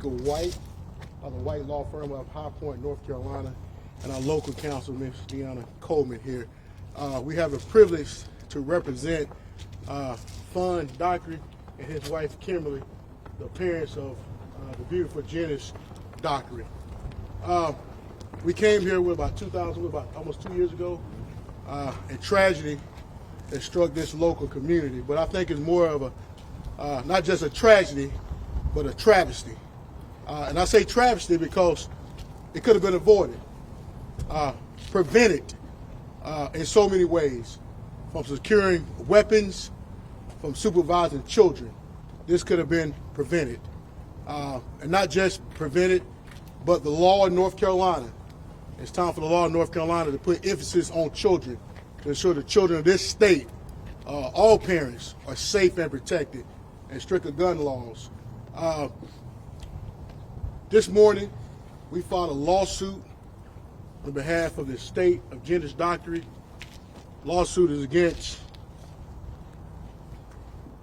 White of the White Law Firm of High Point, North Carolina, and our local counsel, Ms. Deanna Coleman here. We have a privilege to represent Fun Dockery and his wife Kimberly, the parents of the beautiful Jenesis Dockery. We came here with about almost 2 years ago. A tragedy that struck this local community, but I think it's more of a not just a tragedy, but a travesty. And I say travesty because it could have been avoided, prevented in so many ways, from securing weapons, from supervising children. This could have been prevented. And not just prevented, but the law in North Carolina. It's time for the law in North Carolina to put emphasis on children, to ensure the children of this state, all parents, are safe and protected, and stricter gun laws. This morning, we filed a lawsuit on behalf of the estate of Jenesis Dockery. Lawsuit is against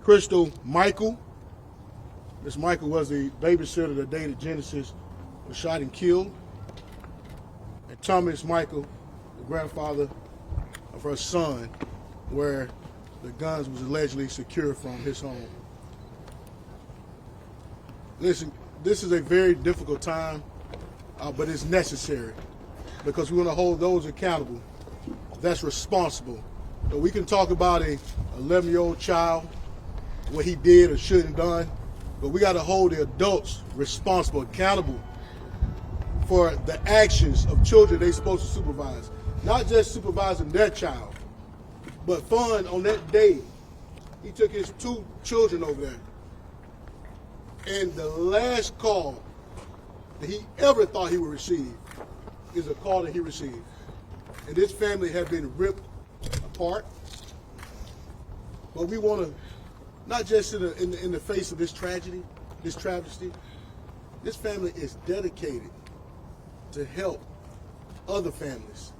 Crystal Michael. Miss Michael was the babysitter the day that Jenesis was shot and killed. And Thomas Michael, the grandfather of her son, where the guns was allegedly secured from his home. Listen, this is a very difficult time, but it's necessary because we want to hold those accountable that's responsible. So we can talk about a 11-year-old child, what he did or shouldn't have done, but we got to hold the adults responsible, accountable for the actions of children they're supposed to supervise. Not just supervising their child, but Fun, on that day, he took his 2 children over there. And the last call that he ever thought he would receive is a call that he received. And this family had been ripped apart. But we want to, not just in the face of this tragedy, this travesty, this family is dedicated to help other families.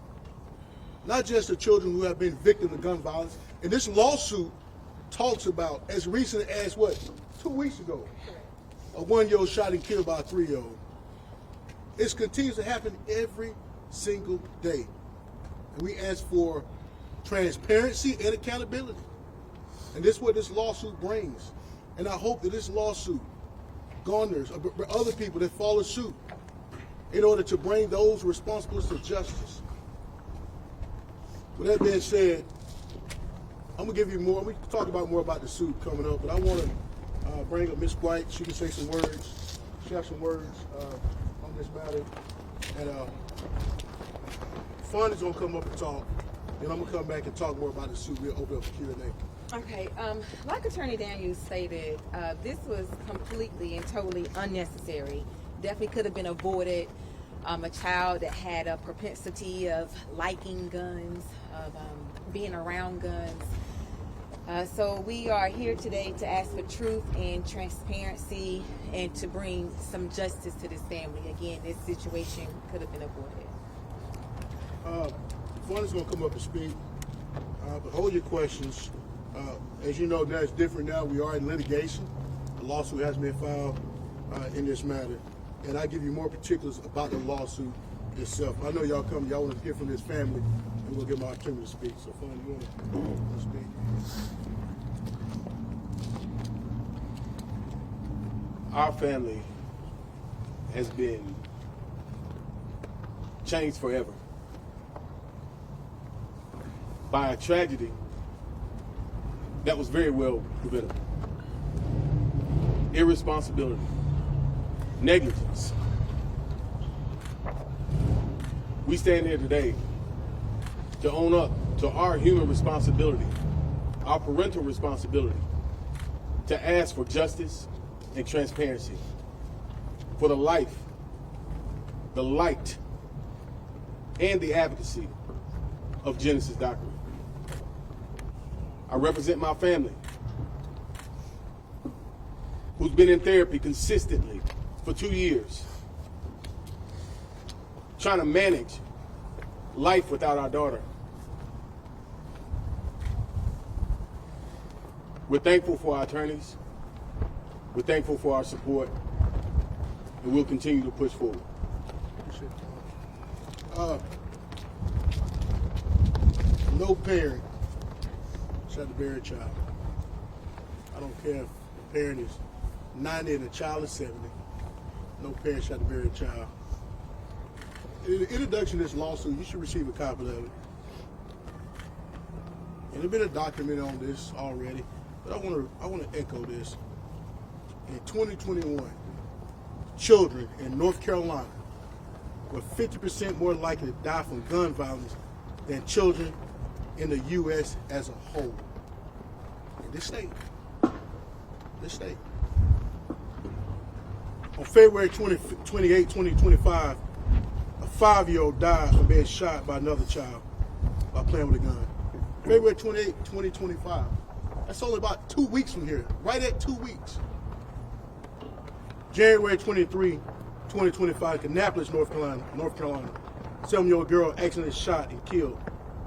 Not just the children who have been victims of gun violence. And this lawsuit talks about, as recent as what, 2 weeks ago, a 1-year-old shot and killed by a 3-year-old. It continues to happen every single day. And we ask for transparency and accountability. And this is what this lawsuit brings. And I hope that this lawsuit garners other people that follow suit in order to bring those responsible to justice. With that being said, I'm going to give you more. We can talk about more about the suit coming up, but I want to bring up Ms. White. She can say some words. She has some words on this matter. And Fun is going to come up and talk. Then I'm going to come back and talk more about the suit. We'll open up for Q&A. Okay. Like Attorney Daniels stated, this was completely and totally unnecessary. Definitely could have been avoided. A child that had a propensity of liking guns, of being around guns. So we are here today to ask for truth and transparency and to bring some justice to this family. Again, this situation could have been avoided. Fun is going to come up and speak, but hold your questions. As you know, that's different now. We are in litigation. A lawsuit has been filed in this matter, and I'll give you more particulars about the lawsuit itself. I know y'all want to hear from this family, and we'll give them an opportunity to speak. So, Fun, you want to speak? Our family has been changed forever by a tragedy that was very well preventable. Irresponsibility, negligence. We stand here today to own up to our human responsibility, our parental responsibility, to ask for justice and transparency for the life, the light, and the advocacy of Jenesis Dockery. I represent my family, who's been in therapy consistently for 2 years, trying to manage life without our daughter. We're thankful for our attorneys. We're thankful for our support. and we'll continue to push forward. Appreciate it. No parent should have to bury a child. I don't care if the parent is 90 and the child is 70. No parent should have to bury a child. In the introduction of this lawsuit, you should receive a copy of it. And there's been a document on this already, but I want to echo this. In 2021, children in North Carolina were 50% more likely to die from gun violence than children in the U.S. as a whole. In this state. On February 28, 2025, a 5-year-old died from being shot by another child by playing with a gun. February 28, 2025. That's only about 2 weeks from here, right at 2 weeks. January 23, 2025, Kannapolis, North Carolina. 7-year-old girl accidentally shot and killed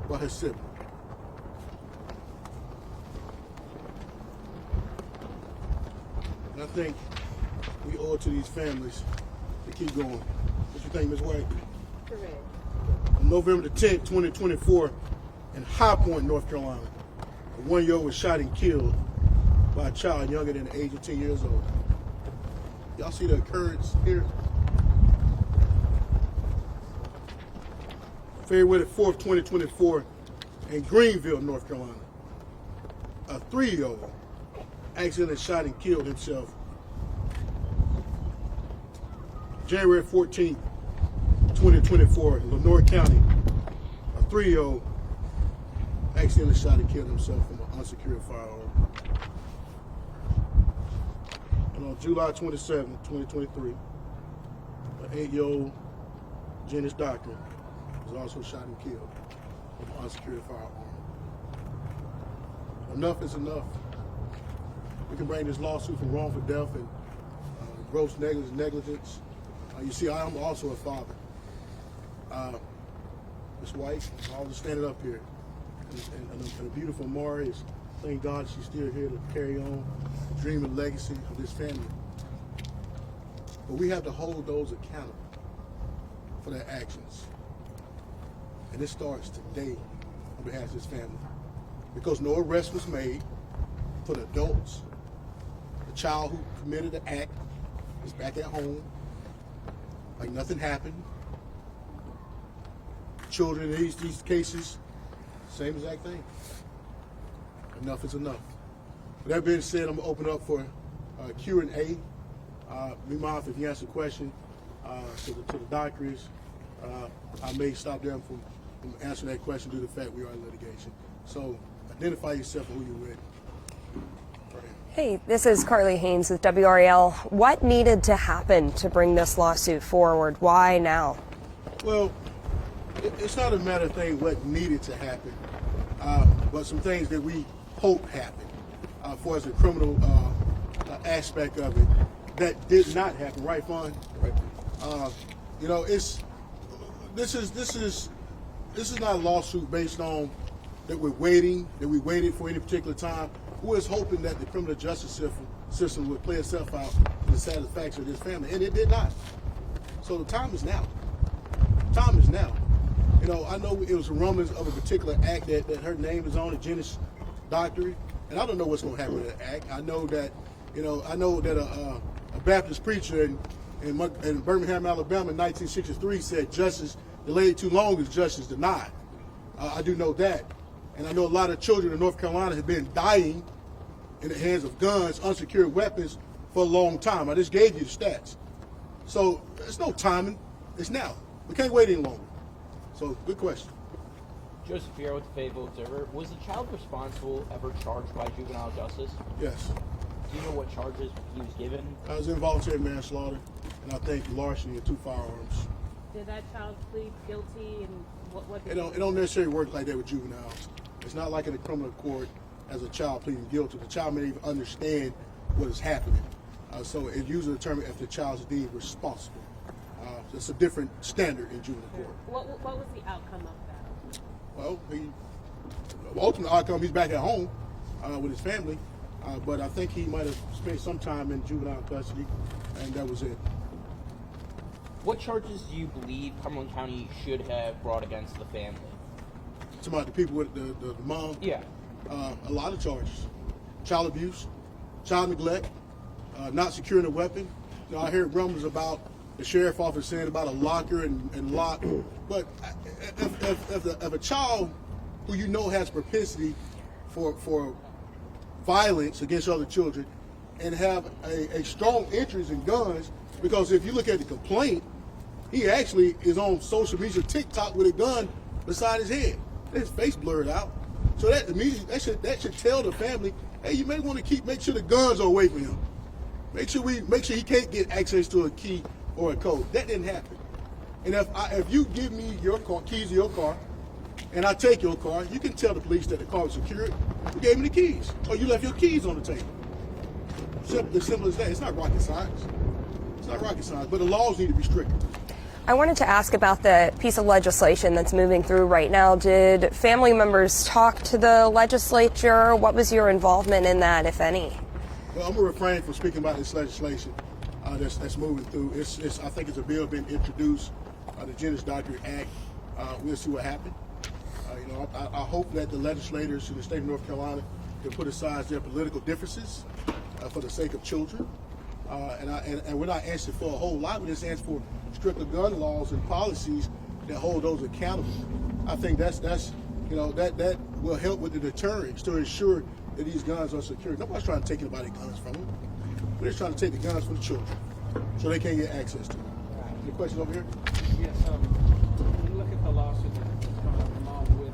by her sibling. And I think we owe it to these families to keep going. What you think, Ms. White? Correct. On November the 10th, 2024, in High Point, North Carolina, a 1-year-old was shot and killed by a child younger than the age of 10 years old. Y'all see the occurrence here? February 4th, 2024, in Greenville, North Carolina, a 3-year-old accidentally shot and killed himself. January 14th, 2024, in Lenore County, a 3-year-old accidentally shot and killed himself from an unsecured firearm. And on July 27, 2023, an 8-year-old Jenesis Dockery was also shot and killed from an unsecured firearm. Enough is enough. We can bring this lawsuit for wrongful death and gross negligence. You see, I am also a father. Ms. White, all just standing up here. And a beautiful Maury is, thank God she's still here to carry on the dream and legacy of this family. But we have to hold those accountable for their actions. And this starts today on behalf of this family. Because no arrest was made for the adults. The child who committed the act is back at home, like nothing happened. Children in these cases, same exact thing. Enough is enough. With that being said, I'm going to open up for Q&A. Be mindful if you answer a question to the Dockeries. I may stop them from answering that question due to the fact we are in litigation. So identify yourself and who you're with. Hey, this is Carly Haynes with WRAL. What needed to happen to bring this lawsuit forward? Why now? Well, it's not a matter of thing what needed to happen, but some things that we hope happen for as a criminal aspect of it that did not happen. Right, Fawn? Right. You know, this is not a lawsuit based on that we waited for any particular time. We're just hoping that the criminal justice system would play itself out to the satisfaction of this family, and it did not. So the time is now. Time is now. You know, I know it was rumors of a particular act that her name is on, the Jenesis Dockery, and I don't know what's going to happen with that act. I know that a Baptist preacher in Birmingham, Alabama in 1963 said justice delayed too long is justice denied. I do know that. And I know a lot of children in North Carolina have been dying in the hands of guns, unsecured weapons for a long time. I just gave you the stats. So there's no timing. It's now. We can't wait any longer. So good question. Joseph Pierre with the Fayetteville Observer. Was the child responsible ever charged by juvenile justice? Yes. Do you know what charges he was given? I was involuntary manslaughter, and I think larceny of 2 firearms. Did that child plead guilty, and what did It don't necessarily work like that with juveniles. It's not like in a criminal court as a child pleading guilty. The child may even understand what is happening. So it usually determines if the child is deemed responsible. It's a different standard in juvenile court. what was the outcome of that? Well, the ultimate outcome, he's back at home with his family. But I think he might have spent some time in juvenile custody, and that was it. What charges do you believe Cumberland County should have brought against the family? It's about the people with the mom. Yeah. A lot of charges: child abuse, child neglect, not securing a weapon. You know, I hear rumors about the sheriff office saying about a locker and lock. But if a child who you know has propensity for violence against other children and have a strong interest in guns, because if you look at the complaint, he actually is on social media, TikTok, with a gun beside his head. His face blurred out. So that immediately that should tell the family, hey, you may want to make sure the guns are away from him. Make sure he can't get access to a key or a code. That didn't happen. And if you give me your car, keys to your car, and I take your car, you can tell the police that the car was secured. You gave me the keys, or you left your keys on the table. As simple as that. It's not rocket science. It's not rocket science, but the laws need to be stricter. I wanted to ask about the piece of legislation that's moving through right now. Did family members talk to the legislature? What was your involvement in that, if any? Well, I'm going to refrain from speaking about this legislation that's moving through. I think it's a bill being introduced, the Jenesis Dockery Act. We'll see what happens. I hope that the legislators in the state of North Carolina can put aside their political differences for the sake of children. And we're not asking for a whole lot. We're just asking for stricter gun laws and policies that hold those accountable. I think that will help with the deterrence to ensure that these guns are secure. Nobody's trying to take anybody's guns from them. We're just trying to take the guns from the children so they can't get access to them. Any questions over here? Yes. When you look at the lawsuit that's going to come out with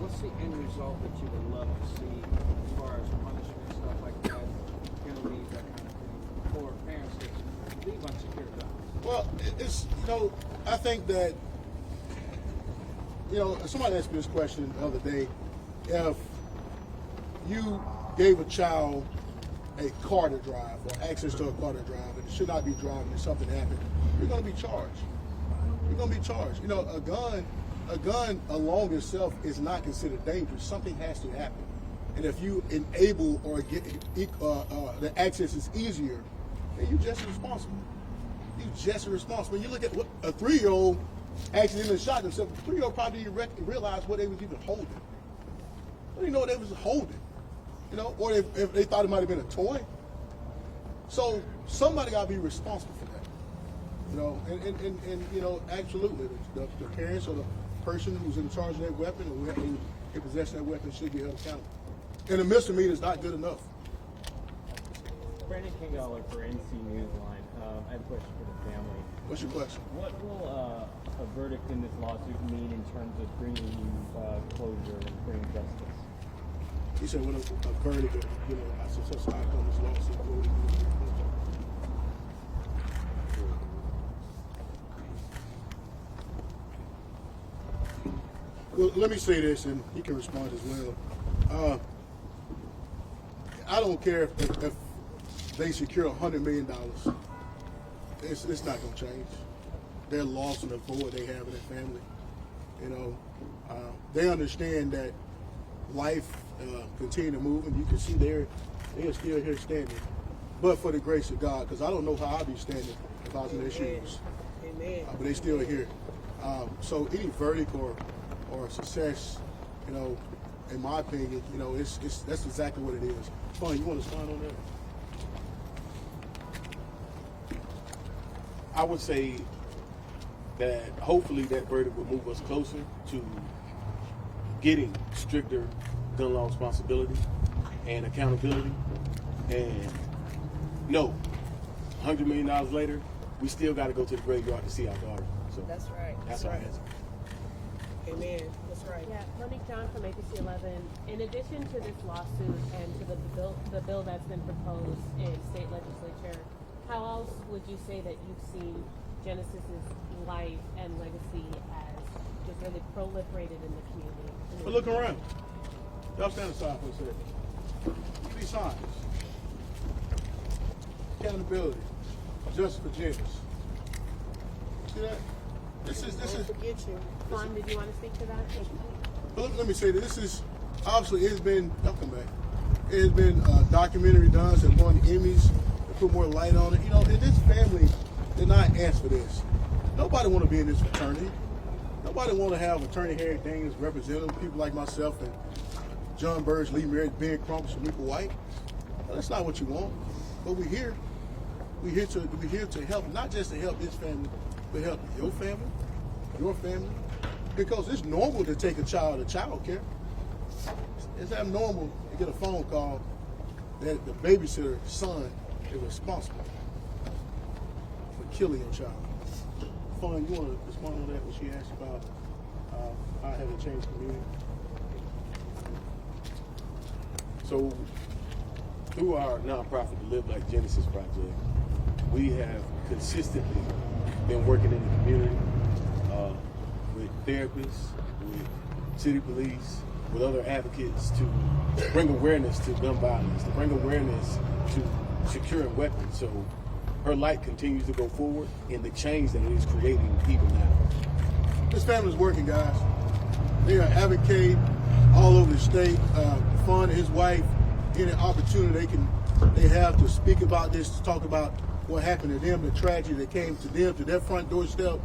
what's the end result that you would love to see as far as punishment and stuff like that, penalties, that kind of thing, for parents that leave unsecured guns? Well, I think that, somebody asked me this question the other day. If you gave a child a car to drive or access to a car to drive and it should not be driving and something happened, you're going to be charged. You're going to be charged. A gun alone itself is not considered dangerous. Something has to happen. And if you enable or get the access is easier, then you're just responsible. You're just responsible. You look at what a 3-year-old accidentally shot themselves. The 3-year-old probably didn't realize what they was even holding. They didn't know what they was holding. Or if they thought it might have been a toy. So somebody got to be responsible for that. And absolutely, the parents or the person who's in charge of that weapon or who in possession of that weapon should be held accountable. And a misdemeanor is not good enough. Brandon Kingaller for NC Newsline. I have a question for the family. What's your question? What will a verdict in this lawsuit mean in terms of bringing you closure and bringing justice? He said, "What a verdict, a successful outcome of this lawsuit." Well, let me say this, and he can respond as well. I don't care if they secure $100 million. It's not going to change. Their loss and the void they have in their family. They understand that life continue to move, and you can see they're still here standing. But for the grace of God, because I don't know how I'd be standing if I was in their shoes. Amen. But they still here. So any verdict or success, in my opinion, that's exactly what it is. Fun, you want to respond on that? I would say that hopefully that verdict will move us closer to getting stricter gun law responsibility and accountability. And no, $100 million later, we still got to go to the graveyard to see our daughter. So That's right. That's our answer. Amen. That's right. Yeah, Monique John from ABC 11. In addition to this lawsuit and to the bill that's been proposed in state legislature, how else would you say that you've seen Genesis's life and legacy as just really proliferated in the community? But look around. Y'all stand aside for a second. Look at these signs. Accountability. Justice for Genesis. See that? This is. Forget you. Juan, did you want to speak to that? But let me say this is obviously it's been. Y'all come back. It has been a documentary done that won Emmys to put more light on it. And this family answer for this. Nobody want to be in this fraternity. Nobody want to have Attorney Harry Daniels representing people like myself and John Burge, Lee Merritt, Ben Crump, Shamika White. Well, that's not what you want. But we're here. We're here to help, not just to help this family, but help your family. Because it's normal to take a child to child care. It's abnormal to get a phone call that the babysitter son is responsible for killing your child. Fun, you want to respond on that? What she asked about how have it changed the community? So, through our nonprofit, the Live Like Genesis project, we have consistently been working in the community with therapists, with city police, with other advocates to bring awareness to gun violence, to bring awareness to securing weapons. So her light continues to go forward in the change that it is creating even now. This family's working, guys. They are advocating all over the state. Fun and his wife, any opportunity they have to speak about this, to talk about what happened to them, the tragedy that came to them, to their front doorstep.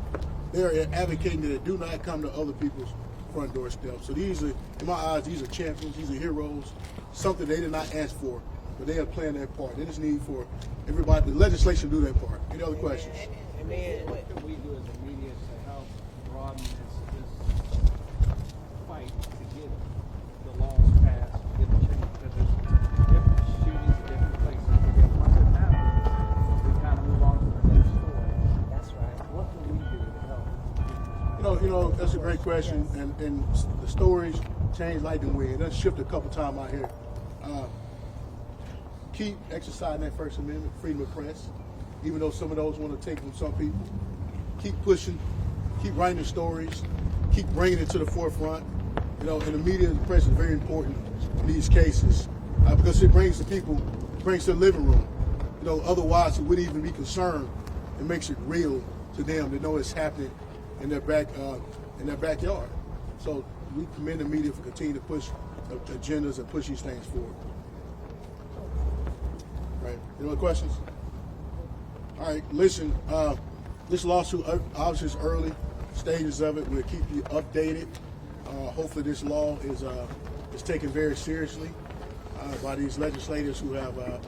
They are advocating that it do not come to other people's front doorstep. So these are, in my eyes, these are champions, these are heroes, something they did not ask for, but they are playing their part. They just need for everybody, the legislation to do their part. Any other questions? Amen. What can we do as a media to help broaden this fight to get the laws passed, to get the change? Because there's different shootings in different places. But once it happens, we kind of move on to the next story. That's right. What can we do to help? You know, that's a great question, and the stories change like the wind. Let's shift a couple times out here. Keep exercising that First Amendment, freedom of press, even though some of those want to take from some people. Keep pushing, keep writing the stories, keep bringing it to the forefront. You know, and the media and the press is very important in these cases because it brings the people, brings to the living room. You know, otherwise it wouldn't even be concerned. It makes it real to them to know it's happening in their backyard. So we commend the media for continuing to push agendas and push these things forward. Right. Any other questions? All right. Listen, this lawsuit obviously is early stages of it. We'll keep you updated. Hopefully, this law is taken very seriously by these legislators who have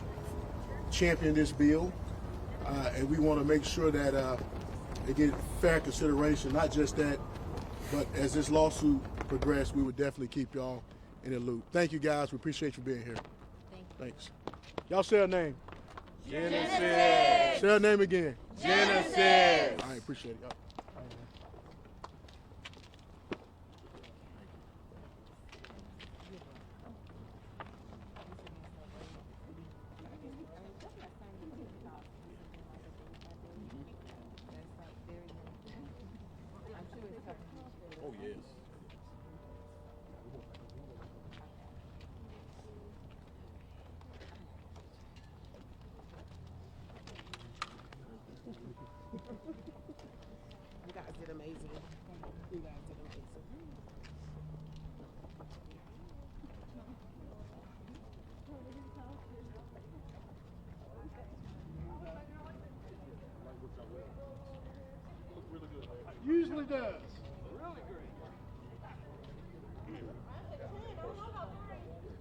championed this bill, and we want to make sure that they get fair consideration. Not just that, but as this lawsuit progresses, we would definitely keep y'all in the loop. Thank you, guys. We appreciate you being here. Thanks. Y'all say her name. Genesis. Say her name again. Genesis. I appreciate it. Y'all. Oh, yes. You guys did amazing. You guys did amazing. Usually does.